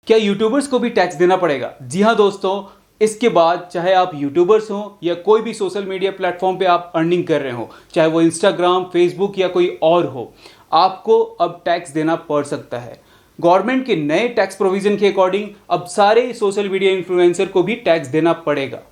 क्या यूट्यूबर्स को भी टैक्स देना पड़ेगा? जी हाँ दोस्तों, इसके बाद चाहे आप यूट्यूबर्स हो या कोई भी सोशल मीडिया प्लेटफॉर्म पे आप अर्निंग कर रहे हो, चाहे वो इंस्टाग्राम, फेसबुक या कोई और हो, आपको अब टैक्स देना पड़ सकता है। गवर्नमेंट के नए टैक्स प्रोविजन के अकॉर्डिंग अब सारे सोशल मीडिया इन्फ्लुएंसर को भी टैक्स देना पड़ेगा।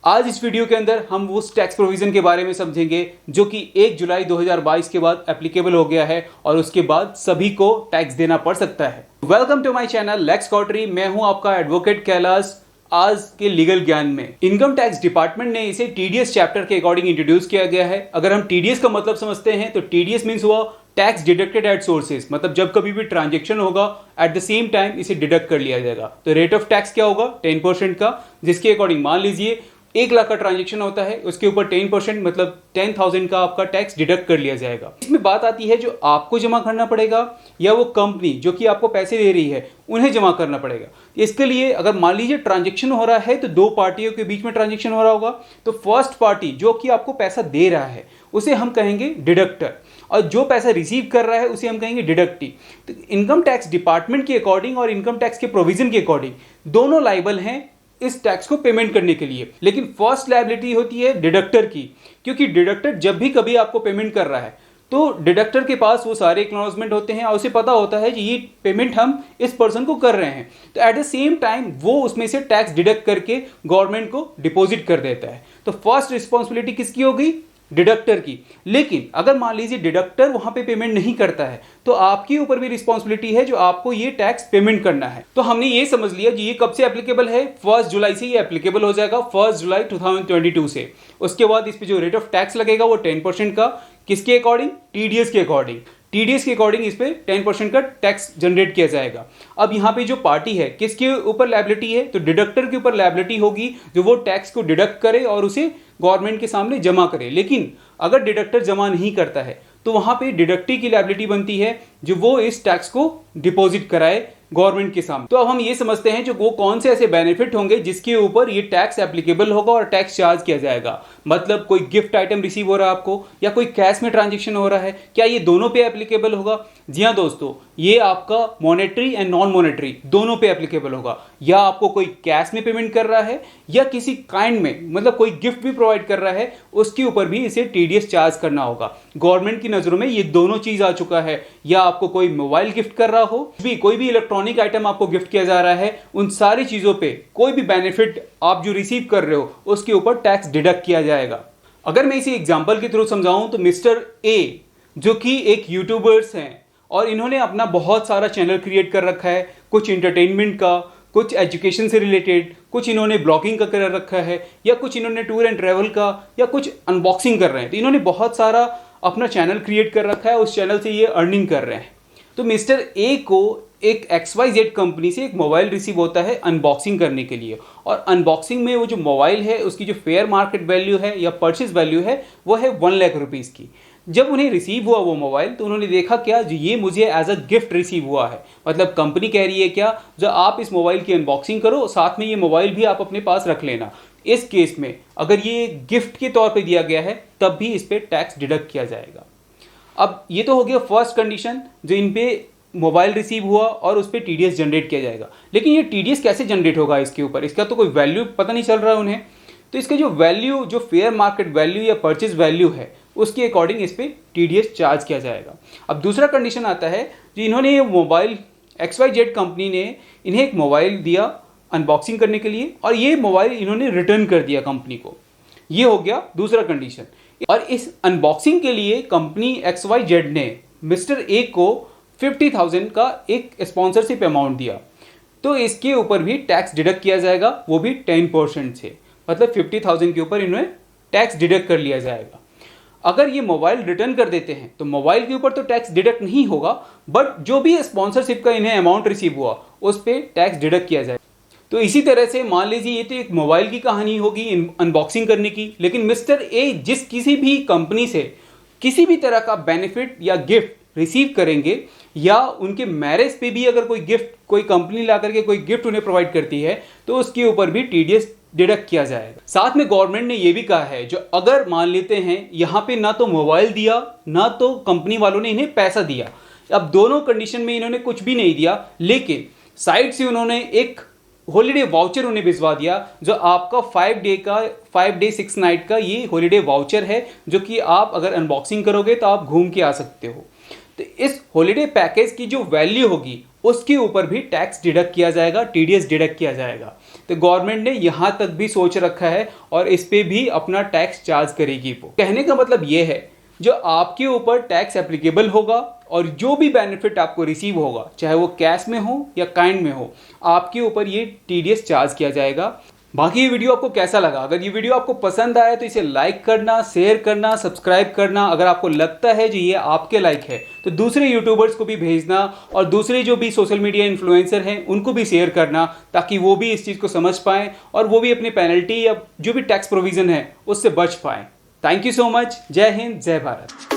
आज इस वीडियो के अंदर हम उस टैक्स प्रोविजन के बारे में समझेंगे जो कि 1 जुलाई 2022 के बाद एप्लीकेबल हो गया है और उसके बाद सभी को टैक्स देना पड़ सकता है। वेलकम टू माय चैनल लेक्स कॉटरी। मैं हूं आपका एडवोकेट कैलाश। आज के लीगल ज्ञान में इनकम टैक्स डिपार्टमेंट ने इसे टीडीएस चैप्टर के अकॉर्डिंग इंट्रोड्यूस किया गया है। अगर हम टीडीएस का मतलब समझते हैं तो टीडीएस मींस हुआ टैक्स डिडक्टेड एट सोर्सेज, मतलब जब कभी भी ट्रांजैक्शन होगा एट द सेम टाइम इसे डिडक्ट कर लिया जाएगा। तो रेट ऑफ टैक्स क्या होगा? 10% का, जिसके अकॉर्डिंग मान लीजिए 1 लाख का ट्रांजैक्शन होता है, उसके ऊपर 10% मतलब 10,000 का आपका टैक्स डिडक्ट कर लिया जाएगा। इसमें बात आती है जो आपको जमा करना पड़ेगा या वो कंपनी जो कि आपको पैसे दे रही है उन्हें जमा करना पड़ेगा। इसके लिए अगर मान लीजिए ट्रांजैक्शन हो रहा है तो 2 पार्टियों के बीच में ट्रांजैक्शन हो रहा होगा, तो फर्स्ट पार्टी जो कि आपको पैसा दे रहा है उसे हम कहेंगे डिडक्टर और जो पैसा रिसीव कर रहा है उसे हम कहेंगे डिडक्टी। तो इनकम टैक्स डिपार्टमेंट के अकॉर्डिंग और इनकम टैक्स के प्रोविजन के अकॉर्डिंग दोनों लायबल हैं इस टैक्स को पेमेंट करने के लिए, लेकिन फर्स्ट लायबिलिटी होती है डिडक्टर की, क्योंकि डिडक्टर जब भी कभी आपको पेमेंट कर रहा है तो डिडक्टर के पास वो सारे एक्नॉलेजमेंट होते हैं और उसे पता होता है कि ये पेमेंट हम इस पर्सन को कर रहे हैं, तो एट द सेम टाइम वो उसमें से टैक्स डिडक्ट करके गवर्नमेंट को डिपॉजिट कर देता है। तो फर्स्ट रिस्पॉन्सिबिलिटी किसकी होगी? डिडक्टर की। लेकिन अगर मान लीजिए डिडक्टर वहां पे पेमेंट नहीं करता है तो आपके ऊपर भी रिस्पॉन्सिबिलिटी है जो आपको ये टैक्स पेमेंट करना है। तो हमने ये समझ लिया कि ये कब से एप्लीकेबल है? 1 जुलाई से ये एप्लीकेबल हो जाएगा, 1 जुलाई 2022 से। उसके बाद इस पे जो रेट ऑफ टैक्स लगेगा वो 10% का, किसके अकॉर्डिंग? टीडीएस के अकॉर्डिंग। टीडीएस के अकॉर्डिंग इस पे 10% का टैक्स जनरेट किया जाएगा। अब यहाँ पे जो पार्टी है किसके ऊपर लायबिलिटी है? तो डिडक्टर के ऊपर लायबिलिटी होगी जो वो टैक्स को डिडक्ट करे और उसे गवर्नमेंट के सामने जमा करे। लेकिन अगर डिडक्टर जमा नहीं करता है तो वहां पे डिडक्टी की लायबिलिटी बनती है जो वो इस टैक्स को डिपॉजिट कराए गवर्नमेंट के सामने। तो अब हम ये समझते हैं जो वो कौन से ऐसे बेनिफिट होंगे जिसके ऊपर ये टैक्स एप्लीकेबल होगा और टैक्स चार्ज किया जाएगा। मतलब कोई गिफ्ट आइटम रिसीव हो रहा है आपको या कोई कैश में ट्रांजैक्शन हो रहा है, क्या ये दोनों पे एप्लीकेबल होगा? जी हाँ दोस्तों, ये आपका मॉनेटरी एंड नॉन मॉनेटरी दोनों पे एप्लीकेबल होगा। या आपको कोई कैश में पेमेंट कर रहा है या किसी काइंड में, मतलब कोई गिफ्ट भी प्रोवाइड कर रहा है, उसके ऊपर भी इसे टीडीएस चार्ज करना होगा। गवर्नमेंट की नजरों में ये दोनों चीज आ चुका है। या आपको कोई मोबाइल गिफ्ट कर रहा हो, भी कोई भी इलेक्ट्रॉनिक आइटम आपको गिफ्ट किया जा रहा है, उन सारी चीजों पे कोई भी बेनिफिट आप जो रिसीव कर रहे हो उसके ऊपर टैक्स डिडक्ट किया जाएगा। अगर मैं इसे एग्जांपल के थ्रू समझाऊं तो मिस्टर ए जो कि एक यूट्यूबर्स हैं और इन्होंने अपना बहुत सारा चैनल क्रिएट कर रखा है, कुछ एंटरटेनमेंट का, कुछ एजुकेशन से रिलेटेड, कुछ इन्होंने ब्लॉगिंग का कर रखा है या कुछ इन्होंने टूर एंड ट्रैवल का या कुछ अनबॉक्सिंग कर रहे हैं। तो इन्होंने बहुत सारा अपना चैनल क्रिएट कर रखा है, उस चैनल से ये अर्निंग कर रहे हैं। तो मिस्टर ए को एक XYZ कंपनी से एक मोबाइल रिसीव होता है अनबॉक्सिंग करने के लिए, और अनबॉक्सिंग में वो जो मोबाइल है उसकी जो फेयर मार्केट वैल्यू है या परचेज वैल्यू है वो है 1 लाख रुपीज़ की। जब उन्हें रिसीव हुआ वो मोबाइल तो उन्होंने देखा क्या जो ये मुझे एज अ गिफ्ट रिसीव हुआ है, मतलब कंपनी कह रही है क्या जो आप इस मोबाइल की अनबॉक्सिंग करो, साथ में ये मोबाइल भी आप अपने पास रख लेना। इस केस में अगर ये गिफ्ट के तौर पे दिया गया है तब भी इस पे टैक्स डिडक्ट किया जाएगा। अब ये तो हो गया फर्स्ट कंडीशन, जो इन पे मोबाइल रिसीव हुआ और उस पर टीडीएस जनरेट किया जाएगा। लेकिन ये टीडीएस कैसे जनरेट होगा इसके ऊपर? इसका तो कोई वैल्यू पता नहीं चल रहा है उन्हें। तो इसका जो वैल्यू, जो फेयर मार्केट वैल्यू या परचेज वैल्यू है उसके अकॉर्डिंग इस पे टीडीएस चार्ज किया जाएगा। अब दूसरा कंडीशन आता है जो इन्होंने ये मोबाइल XYZ कंपनी ने इन्हें एक मोबाइल दिया अनबॉक्सिंग करने के लिए और ये मोबाइल इन्होंने रिटर्न कर दिया कंपनी को। ये हो गया दूसरा कंडीशन। और इस अनबॉक्सिंग के लिए कंपनी XYZ ने मिस्टर ए को 50,000 का एक स्पॉन्सरशिप अमाउंट दिया, तो इसके ऊपर भी टैक्स डिडक्ट किया जाएगा, वो भी 10% से। मतलब 50,000 के ऊपर इन्हें टैक्स डिडक्ट कर लिया जाएगा। अगर ये मोबाइल रिटर्न कर देते हैं तो मोबाइल के ऊपर तो टैक्स डिडक्ट नहीं होगा, बट जो भी स्पॉन्सरशिप का इन्हें अमाउंट रिसीव हुआ उस पर टैक्स डिडक्ट किया जाएगा। तो इसी तरह से मान लीजिए ये तो एक मोबाइल की कहानी होगी अनबॉक्सिंग करने की, लेकिन मिस्टर ए जिस किसी भी कंपनी से किसी भी तरह का बेनिफिट या गिफ्ट रिसीव करेंगे या उनके मैरिज पे भी अगर कोई गिफ्ट, कोई कंपनी ला करके कोई गिफ्ट उन्हें प्रोवाइड करती है तो उसके ऊपर भी टीडीएस डिडक्ट किया जाएगा। साथ में गवर्नमेंट ने यह भी कहा है जो अगर मान लेते हैं यहां पे ना तो मोबाइल दिया ना तो कंपनी वालों ने इन्हें पैसा दिया, अब दोनों कंडीशन में इन्होंने कुछ भी नहीं दिया, लेकिन साइट से उन्होंने एक हॉलीडे वाउचर उन्हें भिजवा दिया, जो आपका 5 डे 6 नाइट का ये हॉलीडे वाउचर है, जो कि आप अगर अनबॉक्सिंग करोगे तो आप घूम के आ सकते हो। तो इस हॉलीडे पैकेज की जो वैल्यू होगी उसके ऊपर भी टैक्स डिडक्ट किया जाएगा, टीडीएस डिडक्ट किया जाएगा। तो गवर्नमेंट ने यहां तक भी सोच रखा है और इस पे भी अपना टैक्स चार्ज करेगी। वो कहने का मतलब ये है, जो आपके ऊपर टैक्स एप्लीकेबल होगा और जो भी बेनिफिट आपको रिसीव होगा, चाहे वो कैश में हो या काइंड में हो, आपके ऊपर ये टीडीएस चार्ज किया जाएगा। बाकी ये वीडियो आपको कैसा लगा? अगर ये वीडियो आपको पसंद आया तो इसे लाइक करना, शेयर करना, सब्सक्राइब करना। अगर आपको लगता है जो ये आपके लाइक है तो दूसरे यूट्यूबर्स को भी भेजना और दूसरे जो भी सोशल मीडिया इन्फ्लुएंसर हैं उनको भी शेयर करना, ताकि वो भी इस चीज़ को समझ पाएँ और वो भी अपनी पेनल्टी या जो भी टैक्स प्रोविज़न है उससे बच पाएँ। Thank you so much. जय हिंद, जय भारत।